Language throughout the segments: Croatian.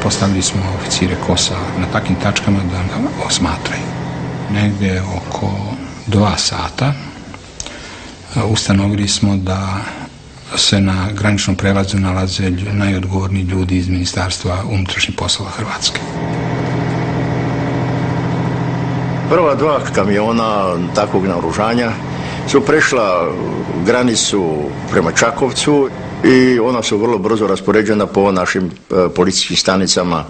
postavili smo oficire KOS-a na takvim tačkama da osmatraju. Negdje oko 2 sata ustanovili smo da se na graničnom prelazu nalaze najodgovorniji ljudi iz Ministarstva unutrašnjih poslova Hrvatske. Prva 2 kamiona takvog naoružanja su prešla granicu prema Čakovcu i ona su vrlo brzo raspoređena po našim policijskim stanicama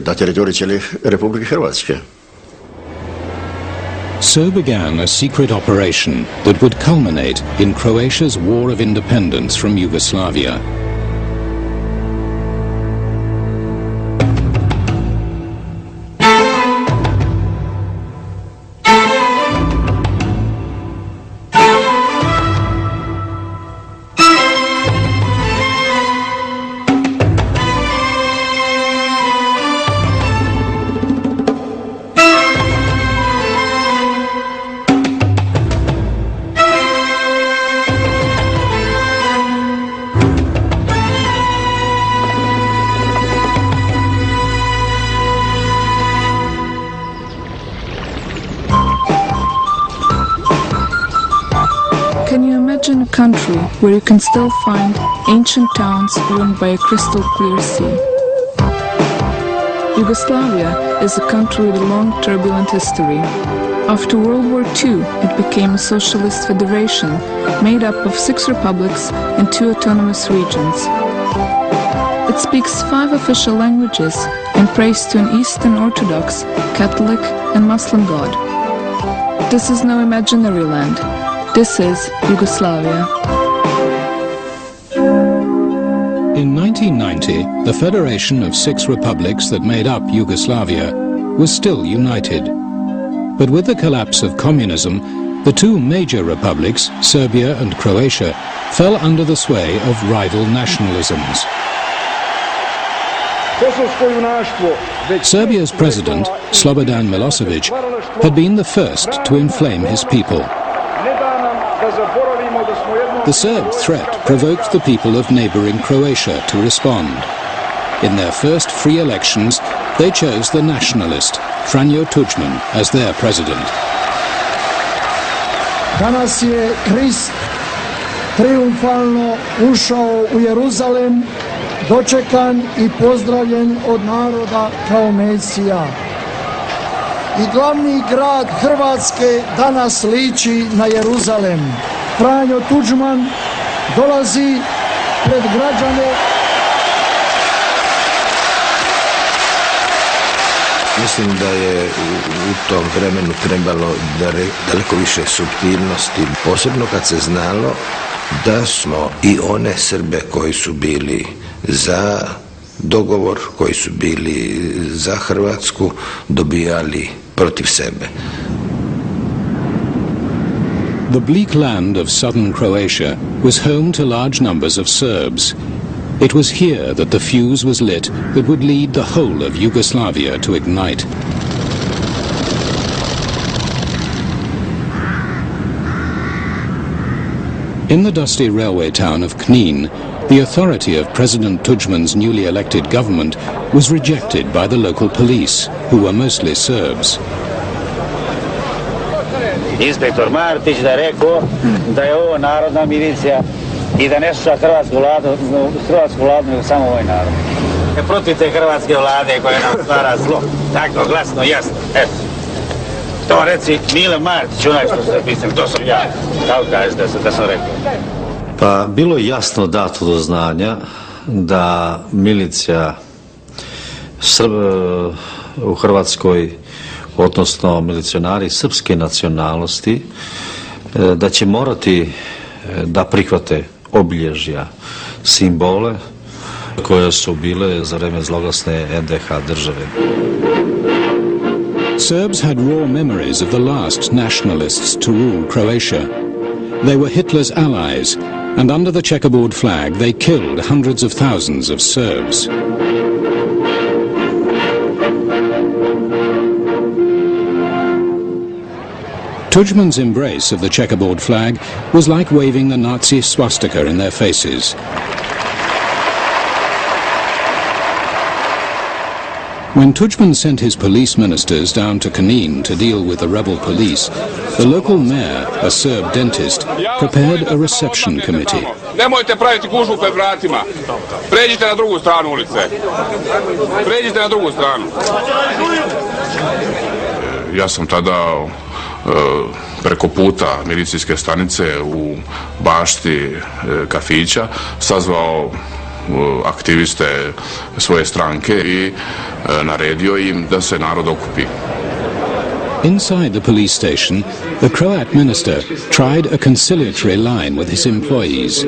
na teritoriju cijele Republike Hrvatske. So began a secret operation that would culminate in Croatia's war of independence from Yugoslavia. Imagine a country where you can still find ancient towns ruled by a crystal clear sea. Yugoslavia is a country with a long turbulent history. After World War II, it became a socialist federation made up of 6 republics and 2 autonomous regions. It speaks 5 official languages and prays to an Eastern Orthodox, Catholic and Muslim god. This is no imaginary land. This is Yugoslavia. In 1990, the federation of 6 republics that made up Yugoslavia was still united. But with the collapse of communism, the 2 major republics, Serbia and Croatia, fell under the sway of rival nationalisms. Serbia's president, Slobodan Milosevic, had been the first to inflame his people. The Serb threat provoked the people of neighboring Croatia to respond. In their first free elections, they chose the nationalist, Franjo Tuđman, as their president. Danas je Krist triumfalno ušao u Jeruzalem, dočekan i pozdravljen od naroda kao Mesija. I glavni grad Hrvatske danas liči na Jeruzalem. Franjo Tuđman dolazi pred građane. Mislim da je u tom vremenu trebalo daleko više suptilnosti, posebno kad se znalo da smo i one Srbe koji su bili za dogovor, koji su bili za Hrvatsku, dobijali protiv sebe. The bleak land of southern Croatia was home to large numbers of Serbs. It was here that the fuse was lit that would lead the whole of Yugoslavia to ignite. In the dusty railway town of Knin, the authority of President Tuđman's newly elected government was rejected by the local police, who were mostly Serbs. Inspektor Martić da je rekao da je ovo narodna milicija i da ne sluša hrvatsku vladu, nego samo ovaj narod. Protiv te hrvatske vlade koja nam stvara zlo, tako glasno, jasno, eto. To reci Mile Martić, onaj što se pisam, to sam ja, kako kažeš da sam rekao. Pa bilo je jasno dato do znanja da milicija u Hrvatskoj, odnosno milicionari srpske nacionalnosti, da će morati da prihvate obilježja, simbole koje su bile za vreme zloglasne NDH države. Serbs had raw memories of the last nationalists to rule Croatia. They were Hitler's allies, and under the checkerboard flag they killed hundreds of thousands of Serbs. Tuđman's embrace of the checkerboard flag was like waving the Nazi swastika in their faces. When Tudjman sent his police ministers down to Kanin to deal with the rebel police, the local mayor, a Serb dentist, prepared a reception committee. Nemojte praviti gužvu pred vratima. Pređite na drugu stranu ulice. Pređite na drugu stranu. Ja sam tada preko puta milicijske stanice u bašti kafića sazvao aktiviste svoje stranke i naredio im da se narod okupi. Inside the police station, the Croat minister tried a conciliatory line with his employees.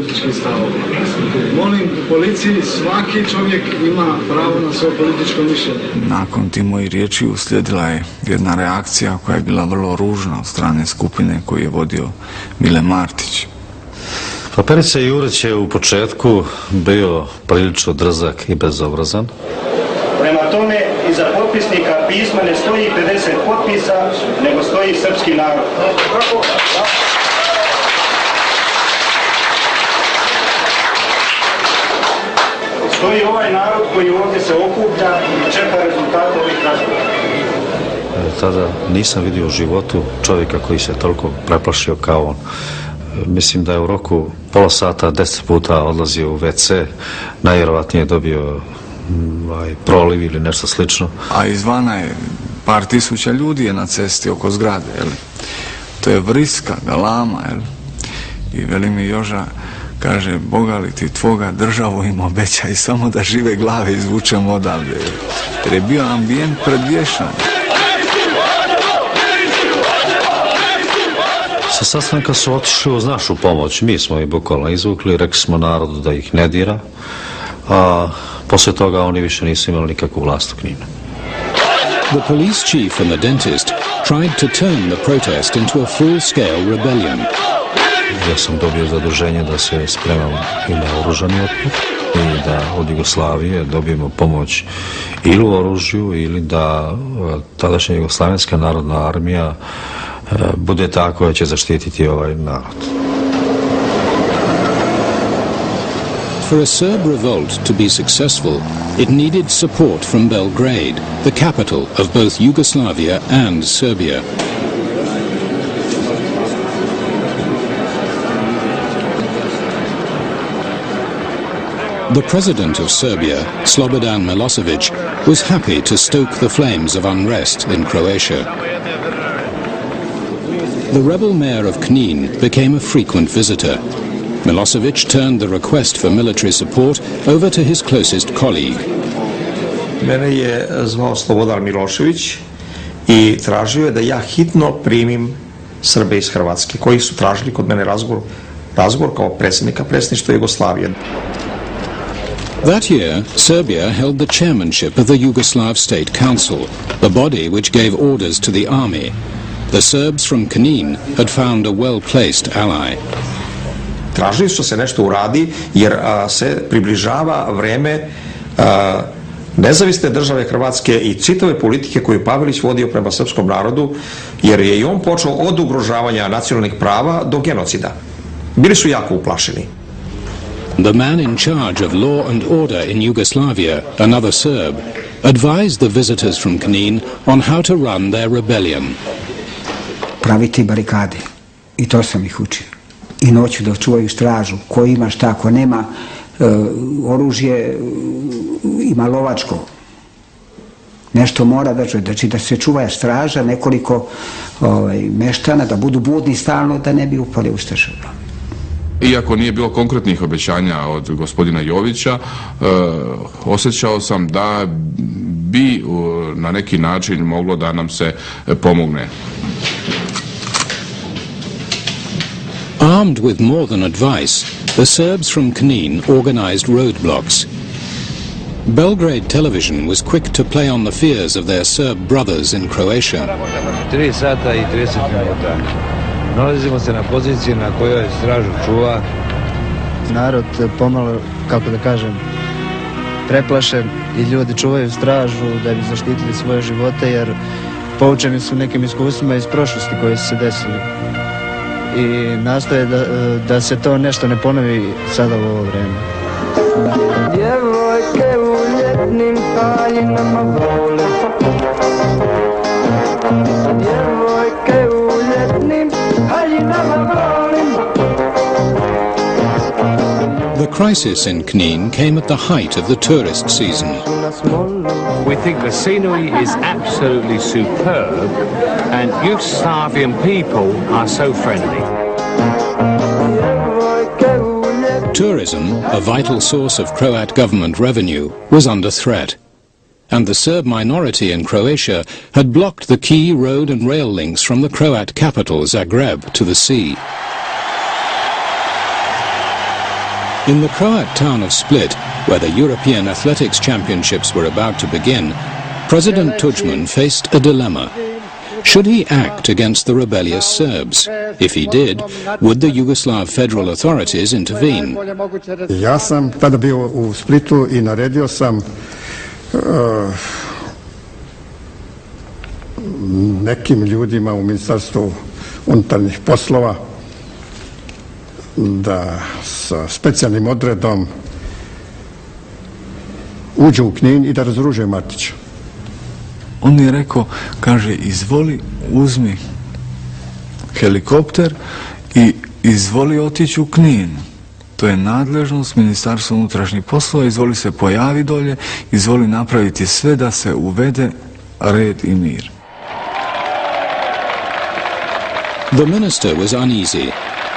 Molim u policiji, svaki čovjek ima pravo na svoje političko mišljenje. Nakon tih mojih riječi uslijedila je jedna reakcija koja je bila vrlo ružna od strane skupine koju je vodio Mile Martić. Pa Perica Jurić je u početku bio prilično drzak i bezobrazan. Prema tome, iza potpisnika pisma ne stoji 50 potpisa, nego stoji srpski narod. Stoji ovaj narod koji ovdje se okuplja i čeka rezultate ovih razgovora. Tada nisam vidio u životu čovjeka koji se toliko preplašio kao on. Mislim da je u roku pola sata 10 puta odlazio u WC, najvjerovatnije dobio proliv ili nešto slično. A izvana je par tisuća ljudi je na cesti oko zgrade, jel? To je vriska, galama, jel? I veli mi Joža, kaže, Boga li ti tvoga državu im obećaj samo da žive glave izvučemo odavde, jel? Jer je bio ambijent predvješan. Sa sastanka su otišli uz našu pomoć. Mi smo ih bukvalno izvukli, rekli smo narodu da ih ne dira, a poslije toga oni više nisu imali nikakvu vlast u Kninu. The police chief and the dentist tried to turn the protest into a full-scale rebellion. Ja sam dobio zaduženje da se spremam i na oružani otpor i da od Jugoslavije dobijemo pomoć ili u oružju ili da tadašnja Jugoslavenska narodna armija bude ta koja će zaštititi ovaj narod. For a Serb revolt to be successful, it needed support from Belgrade, the capital of both Yugoslavia and Serbia. The president of Serbia, Slobodan Milosevic, was happy to stoke the flames of unrest in Croatia. The rebel mayor of Knin became a frequent visitor. Milosevic turned the request for military support over to his closest colleague. Mene je zvao Slobodan Milošević i tražio je da ja hitno primim Srbe iz Hrvatske, koji su tražili kod mene razgovor kao predsjednika predsjedništva Jugoslavije. That year, Serbia held the chairmanship of the Yugoslav State Council, the body which gave orders to the army. The Serbs from Knin had found a well-placed ally. Tražili su se nešto uradi jer se približava vreme nezavisne države Hrvatske i čitave politike koju Pavelić vodio prema srpskom narodu, jer je i on počeo od ugrožavanja nacionalnih prava do genocida. Bili su jako uplašeni. The man in charge of law and order in Yugoslavia, another Serb, advised the visitors from Knin on how to run their rebellion. Praviti barikade. I to sam ih učio. I noću da čuvaju stražu. Ko ima šta, ko nema oružje, ima lovačko. Nešto mora da čuje. Znači da se čuva straža, nekoliko meštana, da budu budni stalno, da ne bi upali ustaše. Iako nije bilo konkretnih obećanja od gospodina Jovića, osjećao sam da bi na neki način moglo da nam se pomogne. Armed with more than advice, the Serbs from Knin organized roadblocks. Belgrade television was quick to play on the fears of their Serb brothers in Croatia. 3 sata i 30 minuta. Nalazimo se na poziciji na kojoj stražu čuva. Narod pomalo, kako da kažem, preplašen i ljudi čuvaju stražu da bi zaštitili svoje živote, jer poučeni su nekim iskustvima iz prošlosti koje su se desili. I nastoje da se to nešto ne ponovi sada u ovo vreme. Djevojke u ljetu jednim haljinama vole. Djevojke u ljetnim haljinama volim. The crisis in Canino came at the height of the tourist season. We think the scenery is absolutely superb and Yugoslavian people are so friendly. Tourism, a vital source of Croat government revenue, was under threat. And the Serb minority in Croatia had blocked the key road and rail links from the Croat capital, Zagreb, to the sea. In the Croat town of Split, where the European Athletics Championships were about to begin, President Tudjman faced a dilemma. Should he act against the rebellious Serbs? If he did, would the Yugoslav federal authorities intervene? Ja sam tada bio u Splitu I naredio sam nekim ljudima u Ministarstvu unutarnjih poslova da sa specijalnim odredom uđu u Knin I da razoruže Martića. On je rekao, kaže, izvoli, uzmi helikopter I izvoli otići u Knin. To je nadležnost Ministarstva unutrašnjih poslova, izvoli se pojavi dolje, izvoli napraviti sve da se uvede red I mir. The minister was uneasy.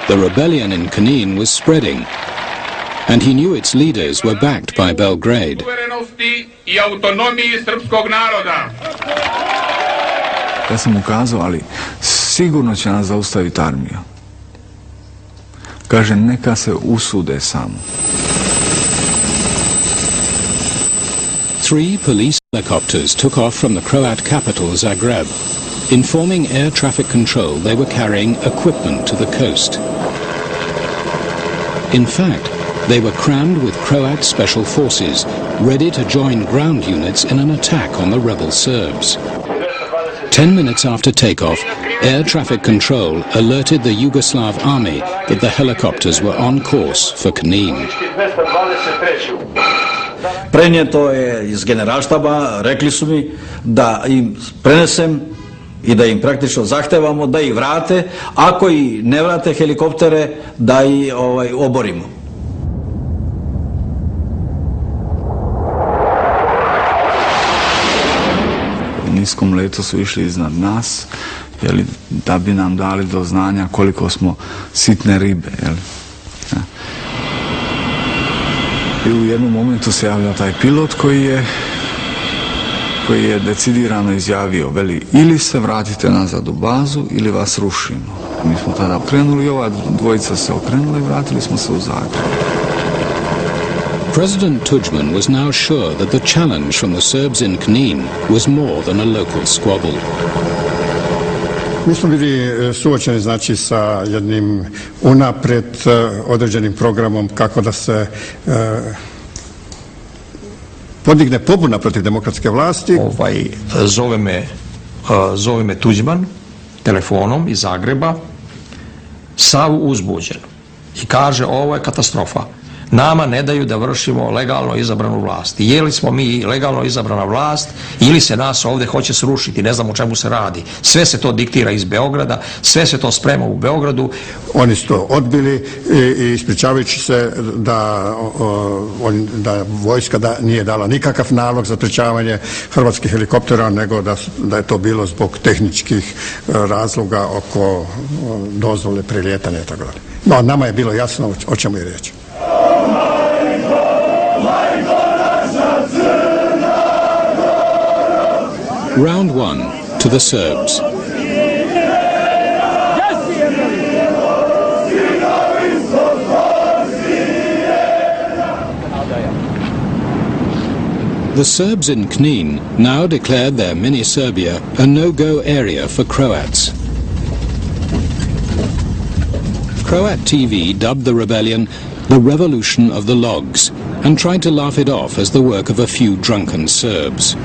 The rebellion in Canino was spreading, and he knew its leaders were backed by Belgrade. I autonomiji srpskog naroda. Ja sam mu kazao, ali sigurno će nas zaustaviti armija. Kaže, neka se usude samo. 3 police helicopters took off from the Croat capital, Zagreb. Informing air traffic control they were carrying equipment to the coast. In fact, they were crammed with Croat special forces, ready to join ground units in an attack on the rebel Serbs. 10 minutes after takeoff, air traffic control alerted the Yugoslav army that the helicopters were on course for Canino. Prenijeto je iz generalštaba, rekli su mi da im prenesem I da im praktično zahtevamo da ih vrate, ako I ne vrate helikoptere, da ih oborimo. U niskom letu su išli iznad nas, da bi nam dali do znanja koliko smo sitne ribe. I u jednom momentu se javlja taj pilot koji je decidirano izjavio, veli, ili se vratite nazad u bazu ili vas rušimo. Mi smo tada okrenuli I ova dvojica se okrenula I vratili smo se u Zagreb. President Tudjman was now sure that the challenge from the Serbs in Canino was more than a local squabble. Mi smo bili suočeni znači sa jednim unaprijed određenim programom kako da se podigne pobuna protiv demokratske vlasti. Zove me Tudjman telefonom iz Zagreba, sav uzbuđen I kaže, ovo je katastrofa. Nama ne daju da vršimo legalno izabranu vlast. Je li smo mi legalno izabrana vlast ili se nas ovdje hoće srušiti, ne znam o čemu se radi. Sve se to diktira iz Beograda, sve se to sprema u Beogradu. Oni su to odbili I ispričavajući se da vojska nije dala nikakav nalog za sprečavanje hrvatskih helikoptera, nego da je to bilo zbog tehničkih razloga oko dozvole prelijetanja I tako dalje. No, nama je bilo jasno o čemu je riječ. Round 1, to the Serbs. The Serbs in Canino now declared their mini-Serbia a no-go area for Croats. Croat TV dubbed the rebellion the Revolution of the Logs and tried to laugh it off as the work of a few drunken Serbs.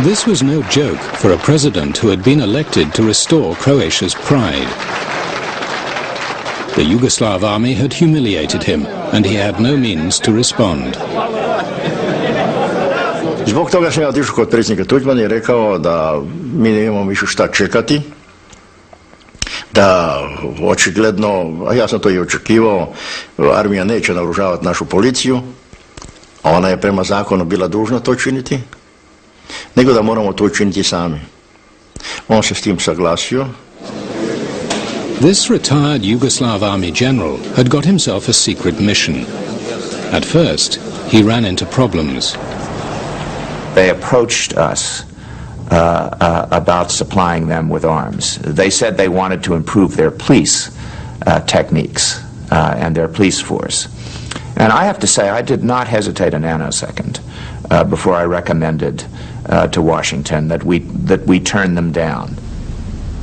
This was no joke for a president who had been elected to restore Croatia's pride. The Yugoslav army had humiliated him, and he had no means to respond. Zbog toga sam ja otišao kod predsjednika Tuđmana i rekao da mi nemamo više šta čekati, da očigledno, a ja sam to i očekivao, armija neće naoružavati našu policiju, a ona je prema zakonu bila dužna to činiti, nego da moramo to učiniti sami. On se s tim saglasio. This retired Yugoslav army general had got himself a secret mission. At first, he ran into problems. They approached us about supplying them with arms. They said they wanted to improve their police techniques and their police force. And I have to say, I did not hesitate a nanosecond before I recommended to Washington that we turn them down.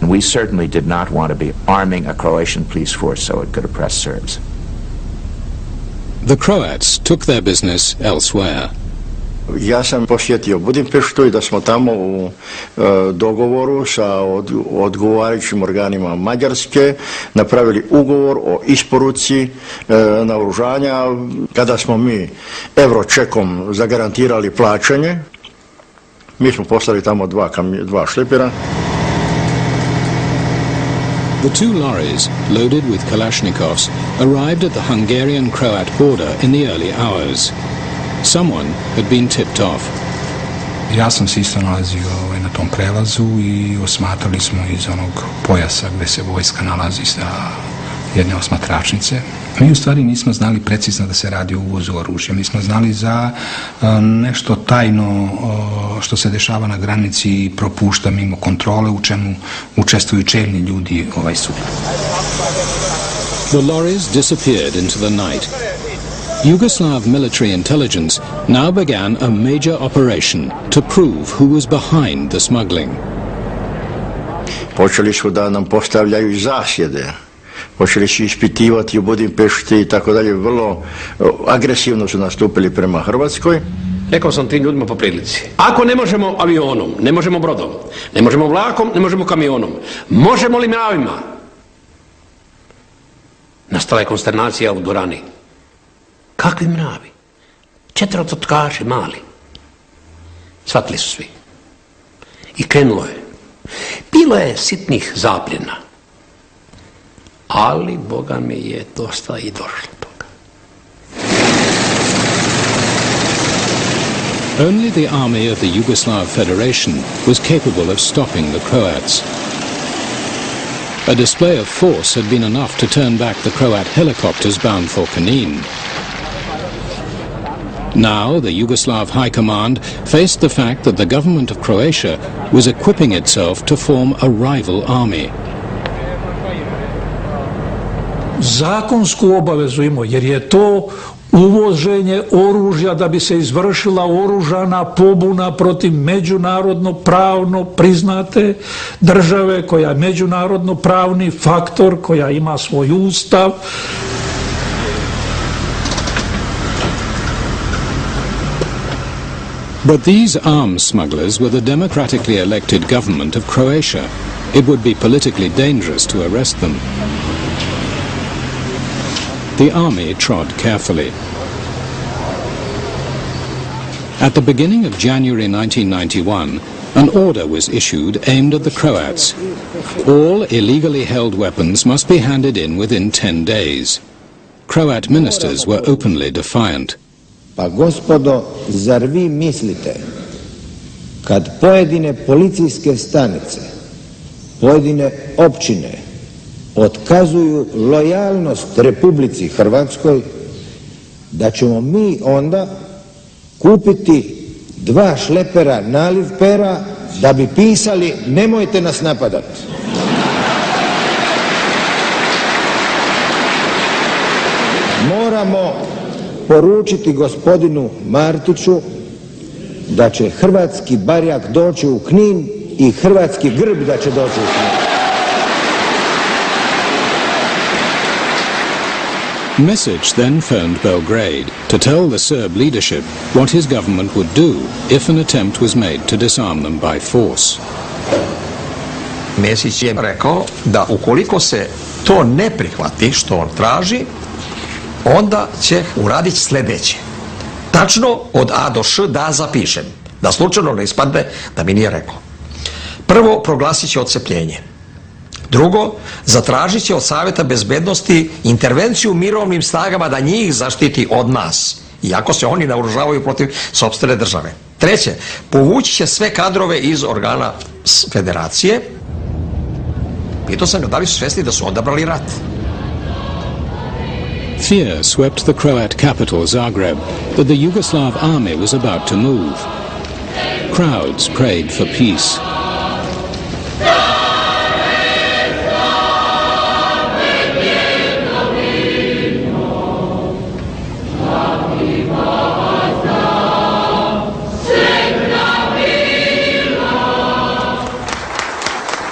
And we certainly did not want to be arming a Croatian police force so it could oppress Serbs. The Croats took their business elsewhere. Ja sam posjetio Budimpeštu i da smo tamo u dogovoru sa odgovarajućim organima Mađarske napravili ugovor o isporuci naoružanja. Kada smo mi euročekom zagarantirali plaćanje, mi smo poslali tamo dva šlepera. The two lorries, loaded with Kalashnikovs, arrived at the Hungarian-Croat border in the early hours. Someone had been tipped off. Ja sam se isto nalazio na tom prelazu i osmatrali smo iz onog pojasa gde se vojska nalazi sa jedne osmatračnice. Mi u stvari nismo znali precizno da se radi o uvozu oružja. Mi smo znali za nešto tajno što se dešava na granici i propušta mimo kontrole, u čemu učestvuju čelni ljudi suda. The lorries disappeared into the night. Yugoslav military intelligence now began a major operation to prove who was behind the smuggling. Počeli su da nam postavljaju i zasjede. Počeli su ispitivati u Budimpešti i tako dalje. Vrlo agresivno su nastupili prema Hrvatskoj. Rekao sam tim ljudima po prilici. Ako ne možemo avionom, ne možemo brodom, ne možemo vlakom, ne možemo kamionom, možemo li mravima? Nastala je konsternacija u dvorani. Kakvi mravi? 4 totkaši mali. Shvatili su svi. I krenulo je. Bilo je sitnih zapljena. Ali, Boga mi je dosta i došlo toga. Only the army of the Yugoslav Federation was capable of stopping the Croats. A display of force had been enough to turn back the Croat helicopters bound for Canino. Now, the Yugoslav High Command faced the fact that the government of Croatia was equipping itself to form a rival army. Zakonsku obavezu imao, jer je to uvoženje oružja da bi se izvršila oružana pobuna protiv međunarodno pravno priznate države koja je međunarodno pravni faktor, koja ima svoj ustav. But these arms smugglers were the democratically elected government of Croatia. It would be politically dangerous to arrest them. The army trod carefully. At the beginning of January 1991, an order was issued aimed at the Croats. All illegally held weapons must be handed in within 10 days. Croat ministers were openly defiant. Pa gospodo, zar vi mislite kad pojedine policijske stanice, pojedine općine otkazuju lojalnost Republici Hrvatskoj, da ćemo mi onda kupiti 2 šlepera naliv pera da bi pisali nemojte nas napadati? Moramo poručiti gospodinu Martiću da će hrvatski barjak doći u Knin i hrvatski grb da će doći u Knin. Mesić then phoned Belgrade to tell the Serb leadership what his government would do if an attempt was made to disarm them by force. Mesić je rekao da ukoliko se to ne prihvati što on traži, onda će uraditi sljedeće. Tačno od A do Š da zapišem, da slučajno ne ispadne da mi nije rekao. Prvo, proglasit će odcepljenje. Drugo, zatražit će od Savjeta bezbednosti intervenciju mirovnim snagama da njih zaštiti od nas, iako se oni naoružavaju protiv sopstvene države. Treće, povući će sve kadrove iz organa federacije. Pitao sam ga da li su svjesni da su odabrali rat. Fear swept the Croat capital Zagreb that the Yugoslav army was about to move. Crowds prayed for peace.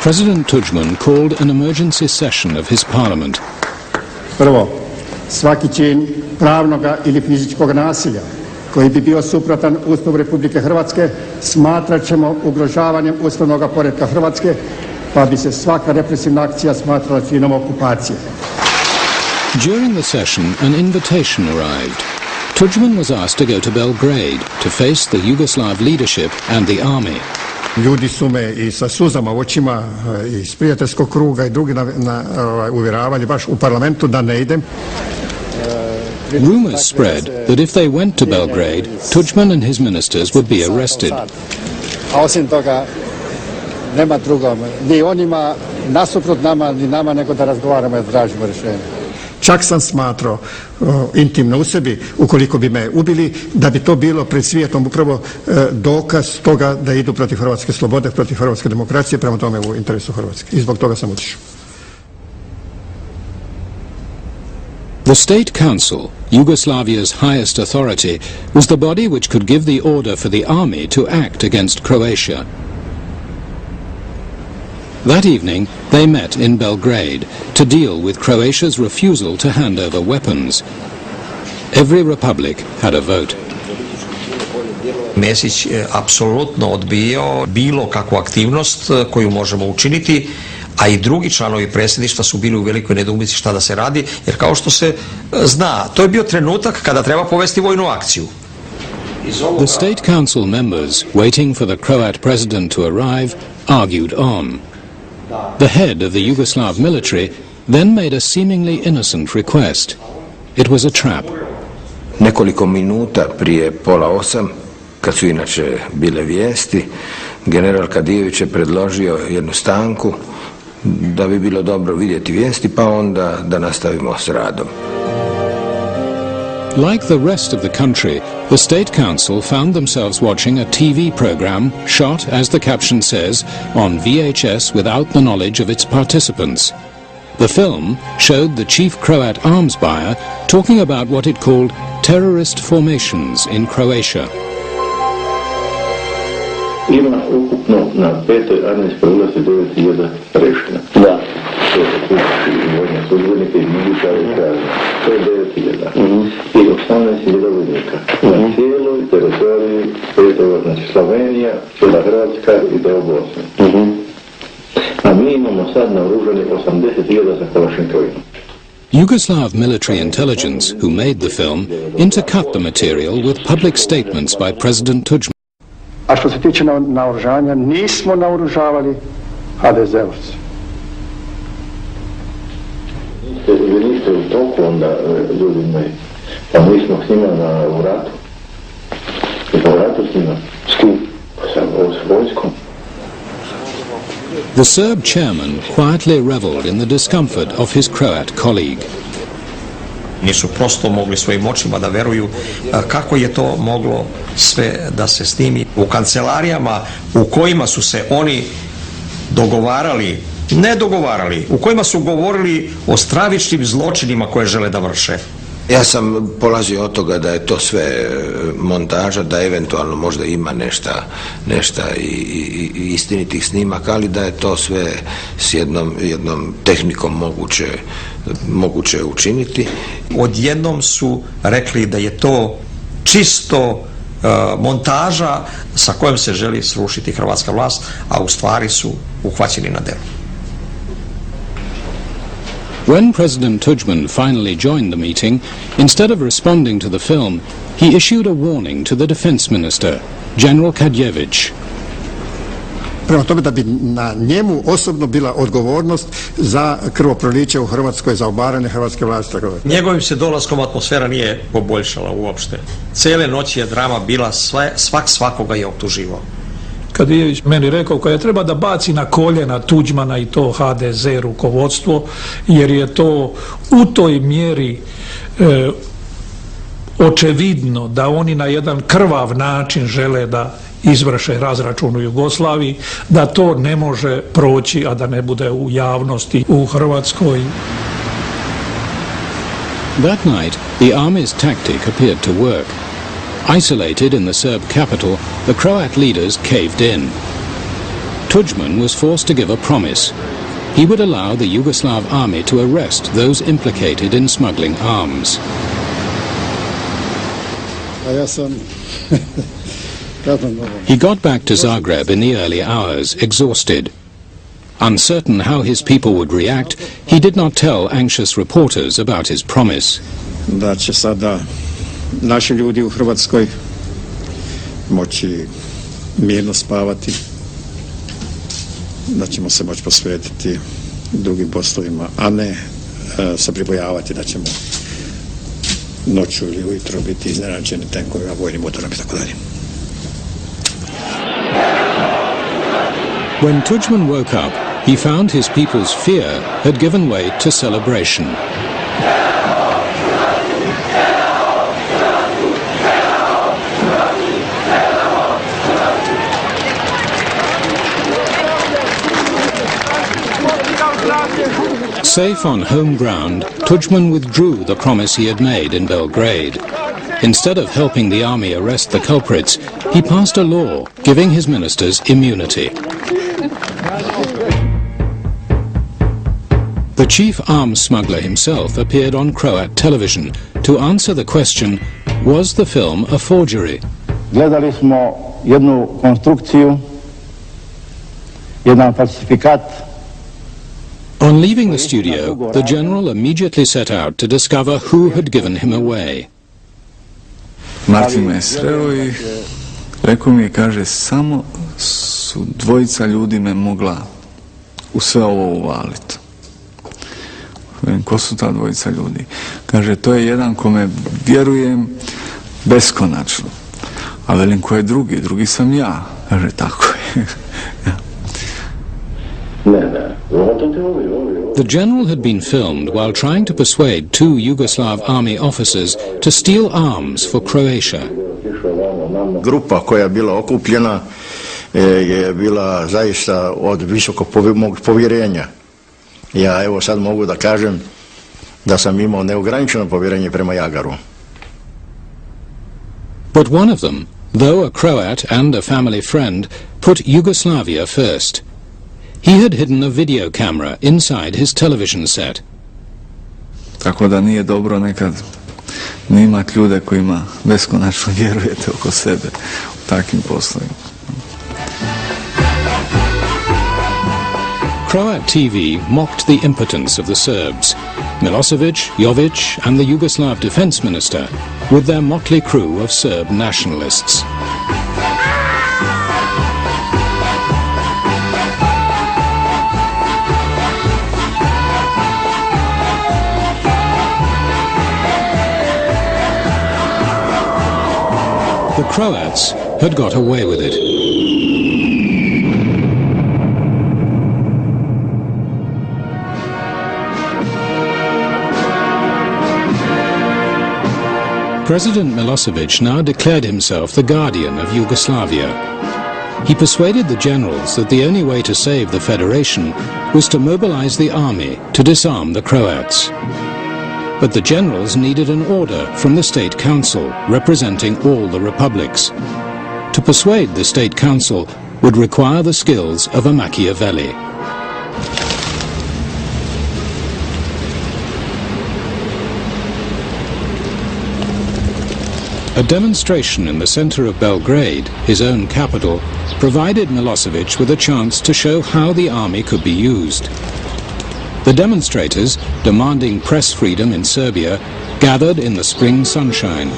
President Tudjman called an emergency session of his parliament. Prvo, svaki čin pravnoga ili fizičkog nasilja koji bi bio suprotan Ustavu Republike Hrvatske smatrat ćemo ugrožavanjem ustavnog poretka Hrvatske, pa bi se svaka represivna akcija smatrala činom okupacije. During the session, an invitation arrived. Tudjman was asked to go to Belgrade to face the Yugoslav leadership and the army. Ljudi su me i sa suzama u očima iz prijateljskog kruga i drugi uvjeravali baš u parlamentu da ne idem. Rumors spread that if they went to Belgrade, Tudjman and his ministers would be arrested. A osim toga, nema drugom, ni onima nasuprot nama, ni nama, nego da razgovaramo i tražimo rješenje. Čak sam smatrao intimno u sebi, ukoliko bi me ubili, da bi to bilo pred svijetom upravo dokaz toga da idu protiv hrvatske slobode, protiv hrvatske demokracije, prema tome u interesu Hrvatske. I zbog toga sam otišao. The State Council, Yugoslavia's highest authority, was the body which could give the order for the army to act against Croatia. That evening, they met in Belgrade to deal with Croatia's refusal to hand over weapons. Every republic had a vote. Mesić je apsolutno odbijao bilo kakvu aktivnost koju možemo učiniti, a i drugi članovi predsjedništva su bili u velikoj nedoumici šta da se radi, jer kao što se zna, to je bio trenutak kada treba povesti vojnu akciju. The State Council members, waiting for the Croat president to arrive, argued on. The head of the Yugoslav military then made a seemingly innocent request. It was a trap. Nekoliko minuta prije 7:30, kad su inače bile vijesti, general Kadijević je predložio jednu stanku da bi bilo dobro vidjeti vijesti, pa onda da nastavimo s radom. Like the rest of the country, the State Council found themselves watching a TV program shot, as the caption says, on VHS without the knowledge of its participants. The film showed the chief Croat arms buyer talking about what it called terrorist formations in Croatia. Ima ukupno na 5. armijskoj ulici 9.000 reština. Da. To je kući vojne službenike i miličare i kazne. To je 9.000. I 18.000 vojnika. Na cijeloj teritoriji 5. znači Slovenija, cijela Hrvatska i deo Bosne. A mi imamo sad naoružani 80.000 sa Kalašnikovima. Yugoslav military intelligence, who made the film, intercut the material with public statements by President Tudjman. A što se tiče naoružanja, nismo naoružavali HDZ-ovci. Vi niste u toku onda, ljudi moji, pa mi smo s njima u ratu. I po ratu s njima, s kim? S vojskom. The Serb chairman quietly reveled in the discomfort of his Croat colleague. Nisu prosto mogli svojim očima da veruju kako je to moglo sve da se snimi u kancelarijama u kojima su se oni dogovarali, u kojima su govorili o stravičnim zločinima koje žele da vrše. Ja sam polazio od toga da je to sve montaža, da eventualno možda ima nešta i istinitih snimaka, ali da je to sve s jednom tehnikom moguće učiniti. Odjednom su rekli da je to čisto montaža sa kojom se želi srušiti hrvatska vlast, a u stvari su uhvaćeni na delu. When President Tudjman finally joined the meeting, instead of responding to the film, he issued a warning to the defense minister, General Kadjević. Prema tome da bi na njemu osobno bila odgovornost za krvoproliće u Hrvatskoj, za obaranje hrvatske vlasti. Njegovim se dolaskom atmosfera nije poboljšala uopšte. Cijele noći je drama bila, svakoga je optuživao. Kadjević meni rekao kada treba da baci na koljena Tudjmana i to HDZ rukovodstvo, jer je to u toj mjeri očevidno da oni na jedan krvav način žele da izvrše razračun u Jugoslaviji, da to ne može proći, a da ne bude u javnosti u Hrvatskoj. That night, the army's tactic appeared to work. Isolated in the Serb capital, the Croat leaders caved in. Tudjman was forced to give a promise. He would allow the Yugoslav army to arrest those implicated in smuggling arms. He got back to Zagreb in the early hours, exhausted. Uncertain how his people would react, he did not tell anxious reporters about his promise. Da će sada naši ljudi u Hrvatskoj moći mirno spavati, da ćemo se moći posvetiti drugim poslovima, a ne se pribojavati da ćemo noću ili ujutro biti iznenađeni tenkovima, vojnim motorom i tako dalje. When Tudjman woke up, he found his people's fear had given way to celebration. Safe on home ground, Tudjman withdrew the promise he had made in Belgrade. Instead of helping the army arrest the culprits, he passed a law giving his ministers immunity. The chief arms smuggler himself appeared on Croat television to answer the question, was the film a forgery? Gledali smo jednu konstrukciju, jedan falsifikat. On leaving the studio, the general immediately set out to discover who had given him away. Martin me je sreo i rekao mi je, kaže, samo su dvojica ljudi me mogla u sve ovo uvaliti. Ko su ta dvojica ljudi? Kaže, to je jedan kome vjerujem beskonačno. A velim, ko je drugi? Drugi sam ja. Kaže, tako je. The general had been filmed while trying to persuade two Yugoslav army officers to steal arms for Croatia. Grupa koja je bila okupljena je bila zaista od visokog povjerenja. Ja evo sad mogu da kažem da sam imao neograničeno povjerenje prema Jagaru. But one of them, though a Croat and a family friend, put Yugoslavia first. He had hidden a video camera inside his television set. Tako da nije dobro nekad ne imati ljude kojima beskonačno vjerujete oko sebe u takvim poslovima. Croat TV mocked the impotence of the Serbs. Milosevic, Jovic and the Yugoslav defense minister with their motley crew of Serb nationalists. The Croats had got away with it. President Milosevic now declared himself the guardian of Yugoslavia. He persuaded the generals that the only way to save the Federation was to mobilize the army to disarm the Croats. but the generals needed an order from the State Council representing all the republics. To persuade the State Council would require the skills of a Machiavelli. A demonstration in the center of Belgrade, his own capital, provided Milosevic with a chance to show how the army could be used. The demonstrators, demanding press freedom in Serbia, gathered in the spring sunshine.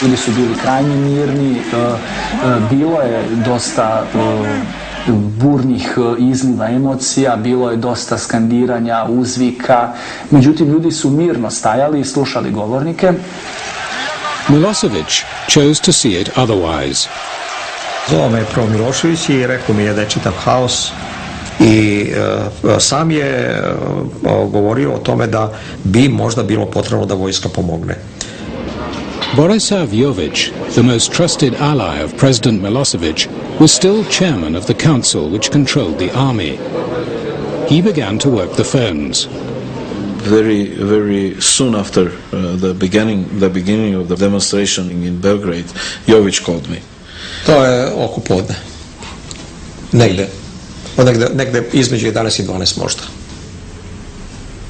Ljudi su bili krajnje mirni, bilo je dosta burnih izliva emocija, bilo je dosta skandiranja, uzvika, međutim ljudi su mirno stajali i slušali govornike. Milosevic chose to see it otherwise. Zvao me je prvo Milošević i rekao mi je da je čitav haos i sam je govorio o tome da bi možda bilo potrebno da vojska pomogne. Borisav Jovic, the most trusted ally of President Milosevic, was still chairman of the council which controlled the army. He began to work the phones. Very soon after the beginning of the demonstration in Belgrade, Jovic called me. To je oko podne. Negde između 11 i 12 možda.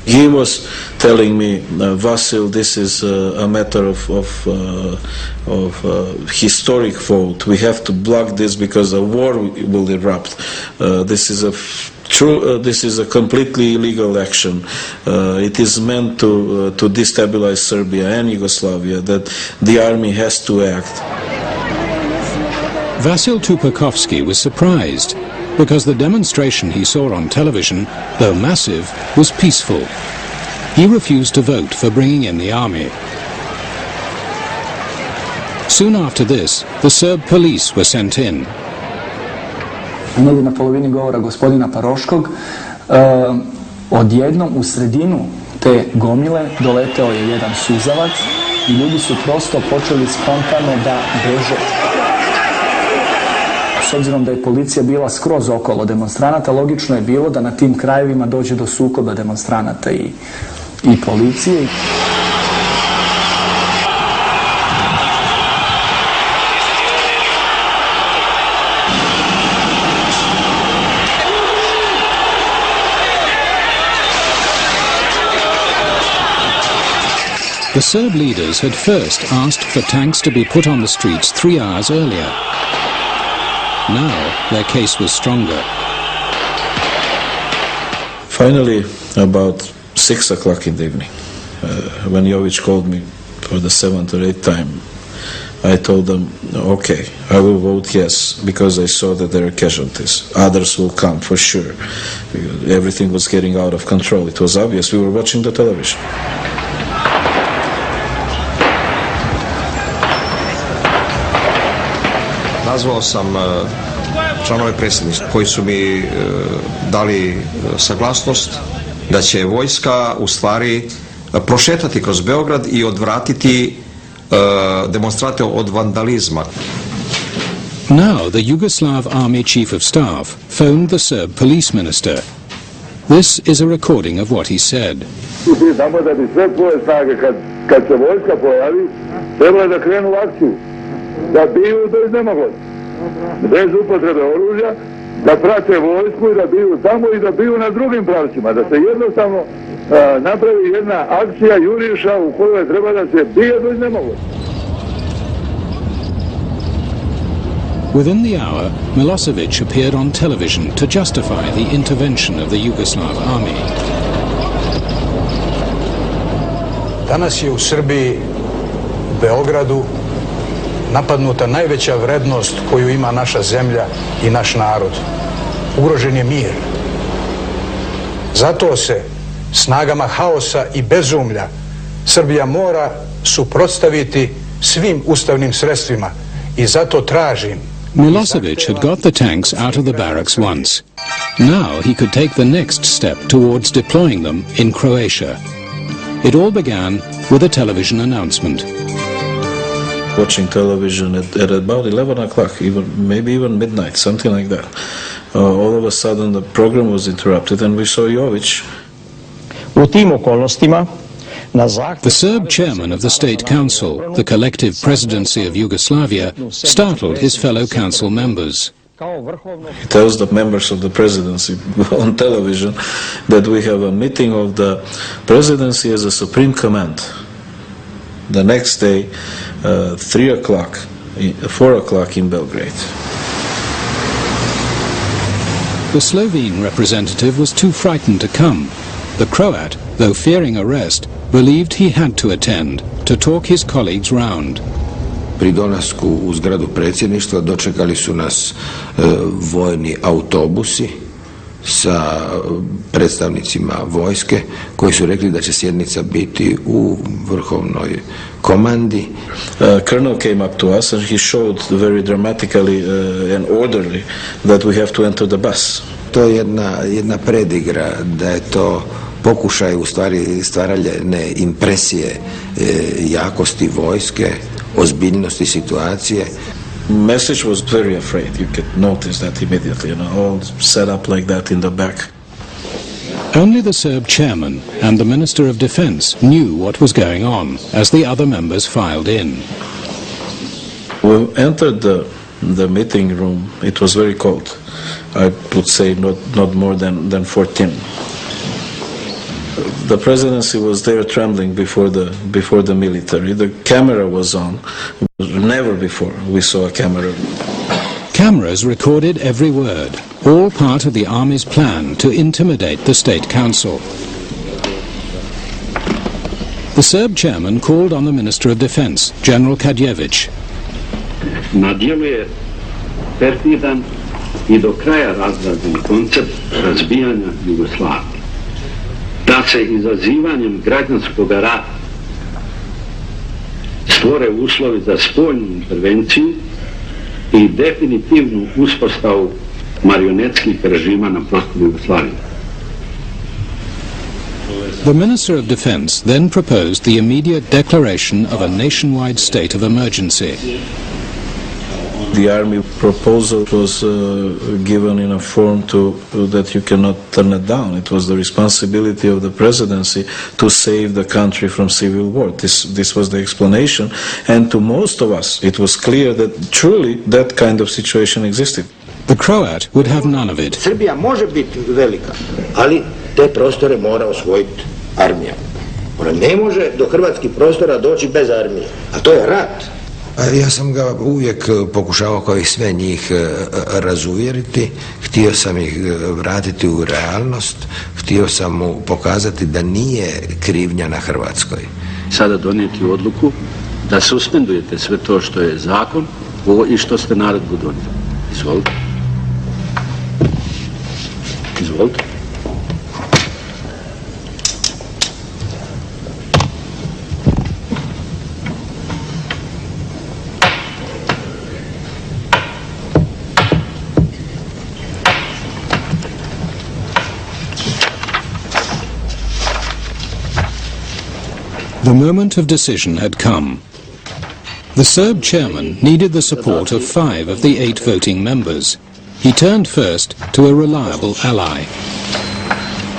He was telling me, Vasil, this is a matter of historic fault. We have to block this because a war will erupt. This is a completely illegal action. It is meant to destabilize Serbia and Yugoslavia. That the army has to act. Vasil Tupakovsky was surprised, because the demonstration he saw on television, though massive, was peaceful. He refused to vote for bringing in the army. Soon after this, the Serb police were sent in. Negdje na polovini govora gospodina Paroškog, odjednom u sredinu te gomile doleteo je jedan suzavac i ljudi su prosto počeli spontano da beže. S obzirom da je policija bila skroz okolo demonstranata, logično je bilo da na tim krajevima dođe do sukoba demonstranata i policije. The Serb leaders had first asked for tanks to be put on the streets 3 hours earlier. Now their case was stronger. Finally, about 6 o'clock in the evening, when Jovic called me for the 7th or 8th time, I told them, okay, I will vote yes, because I saw that there are casualties. Others will come, for sure. Everything was getting out of control. It was obvious. We were watching the television. Nazvao sam članove predsjedništva koji su mi dali saglasnost da će vojska u stvari prošetati kroz Beograd i odvratiti demonstrante od vandalizma. Now the Yugoslav army chief of staff phoned the Serb police minister. This is a recording of what he said. Samo da bi sve tvoje snage, kad se vojska pojavi, treba da krenu u akciju. Da biju bez nemoguće, bez upotrebe oružja, da prate vojsku i da biju tamo i da biju na drugim pravcima, da se jednostavno napravi jedna akcija juriša u kojoj treba da se bije bez nemoguće. Within the hour, Milosevic appeared on television to justify the intervention of the Yugoslav army. Danas je u Srbiji, u Beogradu, napadnuta najveća vrednost koju ima naša zemlja i naš narod. Ugrožen je mir. Zato se snagama haosa i bezumlja Srbija mora suprotstaviti svim ustavnim sredstvima i zato tražim. Milosevic had got the tanks out of the barracks once. Now he could take the next step towards deploying them in Croatia. It all began with a television announcement. Watching television at about 11 o'clock, maybe even midnight, something like that. All of a sudden the program was interrupted and we saw Jovic U tim okolnostima the Serb chairman of the State Council, the collective presidency of Yugoslavia, startled his fellow council members. He tells the members of the presidency on television that we have a meeting of the presidency as a supreme command. The next day, 4 o'clock in Belgrade. The Slovene representative was too frightened to come. The Croat, though fearing arrest, believed he had to attend to talk his colleagues round. Pri dolasku u zgradu predsjedništva dočekali su nas vojni autobusi sa predstavnicima vojske koji su rekli da će sjednica biti u vrhovnoj komandi. Colonel came up to us and he showed very dramatically and orderly that we have to enter the bus. To je jedna predigra, da je to pokušaj u stvari stvaranja impresije jakosti vojske, ozbiljnosti situacije. Message was very afraid. You could notice that immediately, all set up like that in the back. Only the Serb chairman and the Minister of Defense knew what was going on as the other members filed in. We entered the meeting room. It was very cold. I would say not more than 14. The presidency was there trembling before the military. The camera was on. Never before we saw a camera. Cameras recorded every word, all part of the army's plan to intimidate the State Council. The Serb chairman called on the Minister of Defense, General Kadjević. Na dijelu je perfidan I do kraja razrađen koncept razbijanja Jugoslavije. Da se izazivanjem građanskog rata stvore uslovi za spoljnu intervenciju I definitivnu uspostavu marionetskih režima na prostoru Jugoslavije. The Minister of Defense then proposed the immediate declaration of a nationwide state of emergency. The army proposal was given in a form that you cannot turn it down. It was the responsibility of the presidency to save the country from civil war. This was the explanation, and to most of us it was clear that truly that kind of situation existed. The Croat would have none of it. Srbija može biti velika, ali te prostore mora osvojiti armija. Ona ne može do hrvatskih prostora doći bez armije, a to je rat. Ja sam ga uvijek pokušavao kao i sve njih razuvjeriti, htio sam ih vratiti u realnost, htio sam mu pokazati da nije krivnja na Hrvatskoj. Sada donijeti odluku da suspendujete sve to što je zakon I što ste naredbu donijeli. Izvolite. Izvolite. The moment of decision had come. The Serb chairman needed the support of 5 of the 8 voting members. He turned first to a reliable ally.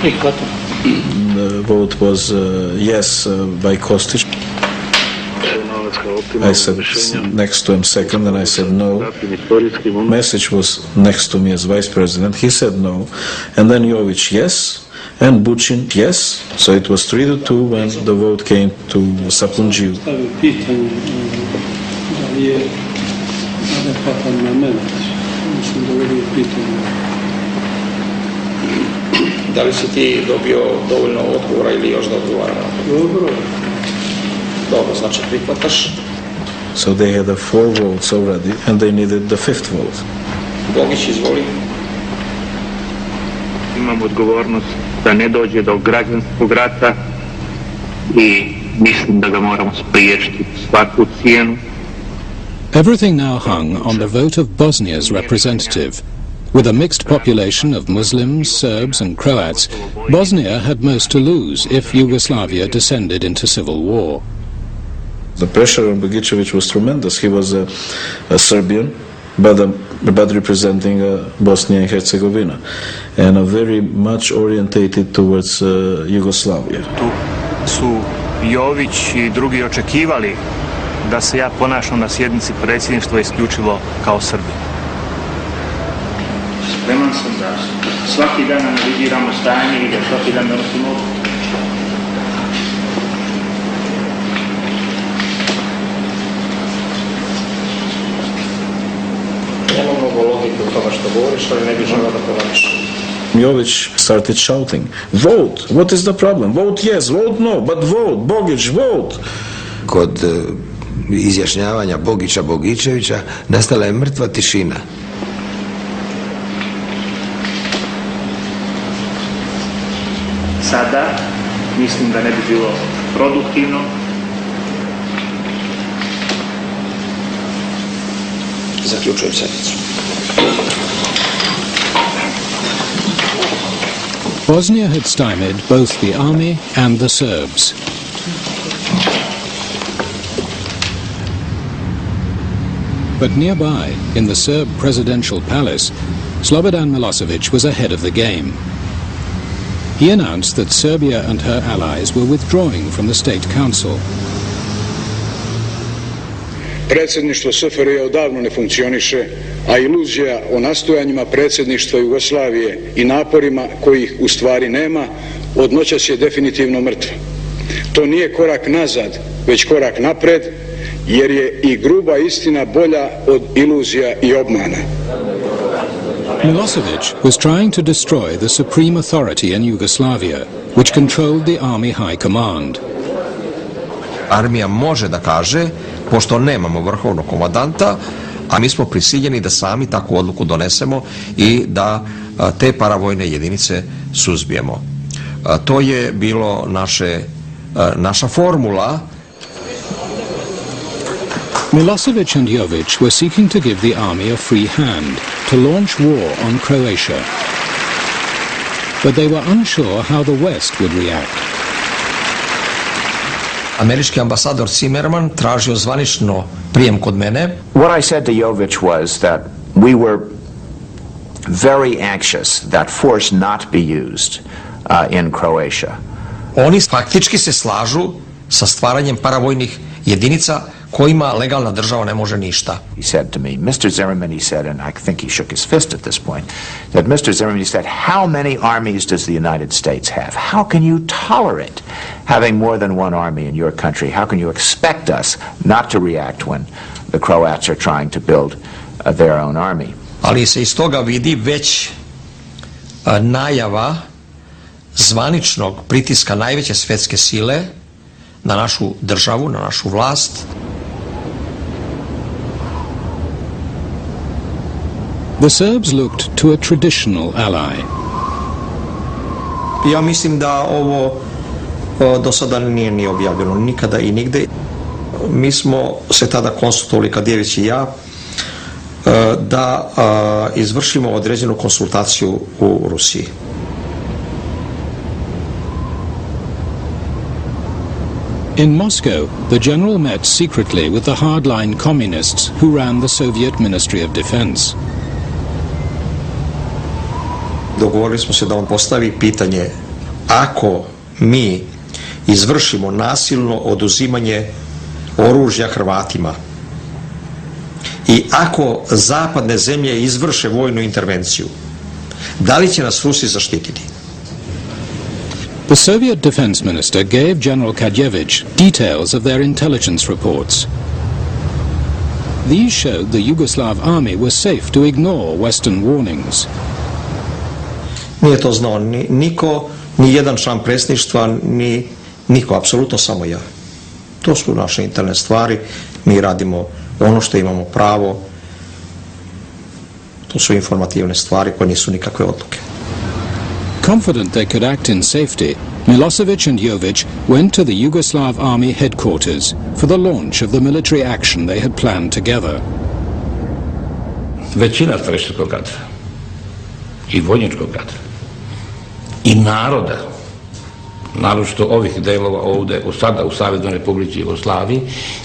The vote was yes by Kostić. I said next to him second, and I said no. Mesić was next to me as vice president. He said no. And then Jović yes. And Bucin, yes. So it was 3-2 when the vote came to Sapunđiju. Da li si ti dobio dovoljno odgovora ili još da odgovara? Dobro, znači prihvataš. So they had 4 votes already and they needed the 5th vote. Bogić, izvoli. Imam odgovornost da ne dođe do građanskog rata I mislim da ga moramo spriječiti svaku cijenu. Everything now hung on the vote of Bosnia's representative. With a mixed population of Muslims, Serbs and Croats, Bosnia had most to lose if Yugoslavia descended into civil war. The pressure on Bogićević was tremendous. He was a Serbian, but a but representing Bosnia and Herzegovina, and are very much orientated towards Yugoslavia. Tu su Jović i drugi očekivali da se ja ponašam na sjednici predsjedništva isključivo kao Srbin. Spreman sam da svaki dan analiziramo stanje i da svaki dan donosimo odluku. Nema mnogo logike u tome što govoriš, ali ne bih želeo da polemišem. Jović started shouting, vote, what is the problem? Vote yes, vote no, but vote, Bogić, vote. Kod izjašnjavanja Bogića, Bogićevića nastala je mrtva tišina. Sada mislim da ne bi bilo produktivno. Zaključujem sednicu. Bosnia had stymied both the army and the Serbs. But nearby, in the Serb presidential palace, Slobodan Milosevic was ahead of the game. He announced that Serbia and her allies were withdrawing from the State Council. Predsjedništvo SFRJ odavno ne funkcioniše, a iluzija o nastojanjima predsjedništva Jugoslavije i naporima kojih u stvari nema, od noćas je definitivno mrtva. To nije korak nazad, već korak napred, jer je i gruba istina bolja od iluzija i obmana. Milosevic was trying to destroy the supreme authority in Yugoslavia, which controlled the army high command. Armija može da kaže, pošto nemamo vrhovnog komandanta, a mi smo prisiljeni da sami takvu odluku donesemo i da te paravojne jedinice suzbijemo. To je bilo naša formula. Milosevic and Jović were seeking to give the army a free hand to launch war on Croatia. But they were unsure how the West would react. Američki ambasador Zimmerman tražio zvanično prijem kod mene. What I said to Jović was that we were very anxious that force not be used in Croatia. Oni faktički se slažu sa stvaranjem paravojnih jedinica kojima legalna država ne može ništa. He said to me, Mr. Zimmerman, he said, and I think he shook his fist at this point, that Mr. Zimmerman, he said, how many armies does the United States have? How can you tolerate having more than one army in your country? How can you expect us not to react when the Croats are trying to build their own army? Ali se iz toga vidi već najava zvaničnog pritiska najveće svetske sile na našu državu, na našu vlast. The Serbs looked to a traditional ally. Ja mislim da ovo do sada nije ni objavljeno nikada i nigde. Mi smo se tada konsultovali, Kadijević i ja, da izvršimo određenu konsultaciju u Rusiji. In Moscow, the general met secretly with the hardline communists who ran the Soviet Ministry of Defense. Dogovorili smo se da on postavi pitanje: ako mi izvršimo nasilno oduzimanje oružja Hrvatima i ako zapadne zemlje izvrše vojnu intervenciju, da li će nas Rusi zaštititi? The Soviet defense minister gave General Kadjevich details of their intelligence reports. These showed the Yugoslav army was safe to ignore Western warnings. Nije to znao niko, ni jedan član predsjedništva, ni niko, apsolutno samo ja. To su naše interne stvari, mi radimo ono što imamo pravo, to su informativne stvari koje nisu nikakve odluke. Confident they could act in safety, Milosevic and Jović went to the Yugoslav army headquarters for the launch of the military action they had planned together. Većina strateškog kadra i vojničkog kadra i naroda, naročito ovih delova ovde, sada u Saveznoj Republici Jugoslaviji,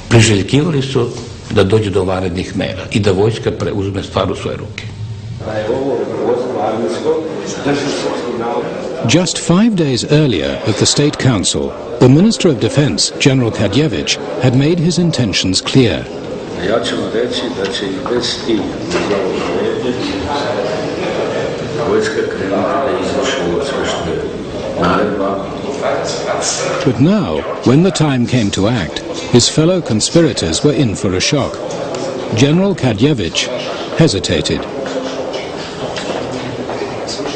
priželjkivali su da dođe do vanrednih mera i da vojska preuzme stvar u svoje ruke. Just 5 days earlier at the State Council, the Minister of Defense, General Kadjević, had made his intentions clear. Ja ću vam reći da će i bez tih vojska krenuti da izvršava sve što je naredba. But now, when the time came to act, his fellow conspirators were in for a shock. General Kadjević hesitated.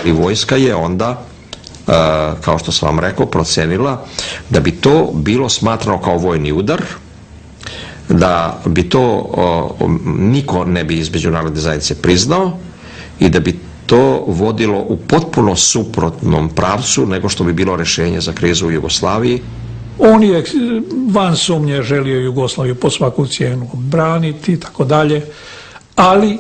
I vojska je onda, kao što sam vam rekao, procenila da bi to bilo smatrano kao vojni udar, da bi to niko ne bi iz međunarodne zajednice priznao i da bi to vodilo u potpuno suprotnom pravcu nego što bi bilo rješenje za krizu u Jugoslaviji. On je van sumnje želio Jugoslaviju po svaku cijenu braniti i tako dalje, ali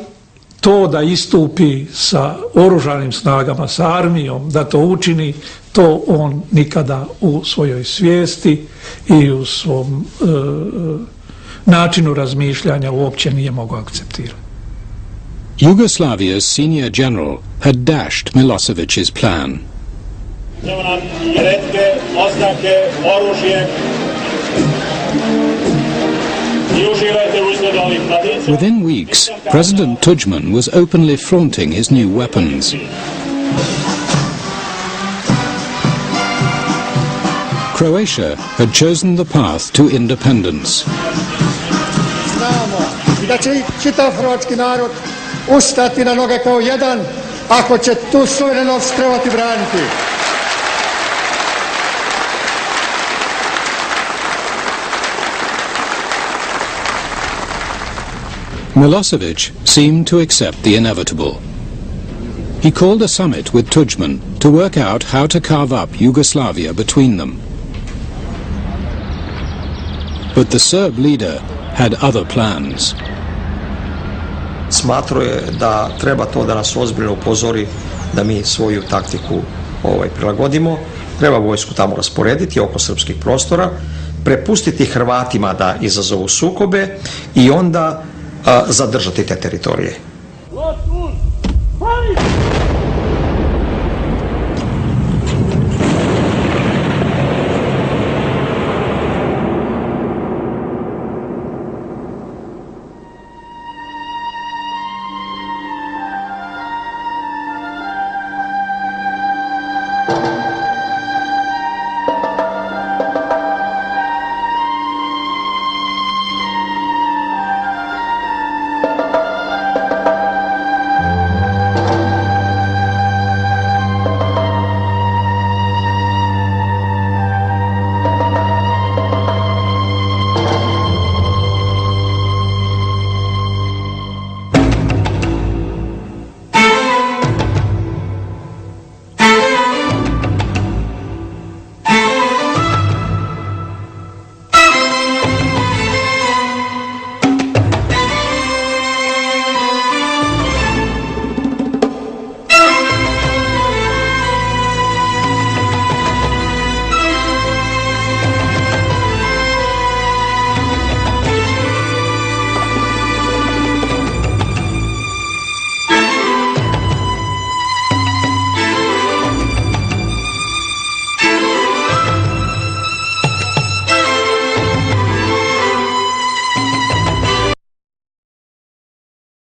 to da istupi sa oružanim snagama, sa armijom, da to učini, to on nikada u svojoj svijesti i u svom načinu razmišljanja uopće nije mogao akceptirati. Yugoslavia's senior general had dashed Milosevic's plan. Within weeks, President Tudjman was openly flaunting his new weapons. Croatia had chosen the path to independence. Znamo da će čitav hrvatski narod ustati na noge kao jedan ako će tu suverenost trebati braniti. Milosevic seemed to accept the inevitable. He called a summit with Tudjman to work out how to carve up Yugoslavia between them. But the Serb leader had other plans. Smatrao je da treba to da nas ozbiljno upozori da mi svoju taktiku prilagodimo. Treba vojsku tamo rasporediti oko srpskih prostora, prepustiti Hrvatima da izazovu sukobe i onda zadržati te teritorije.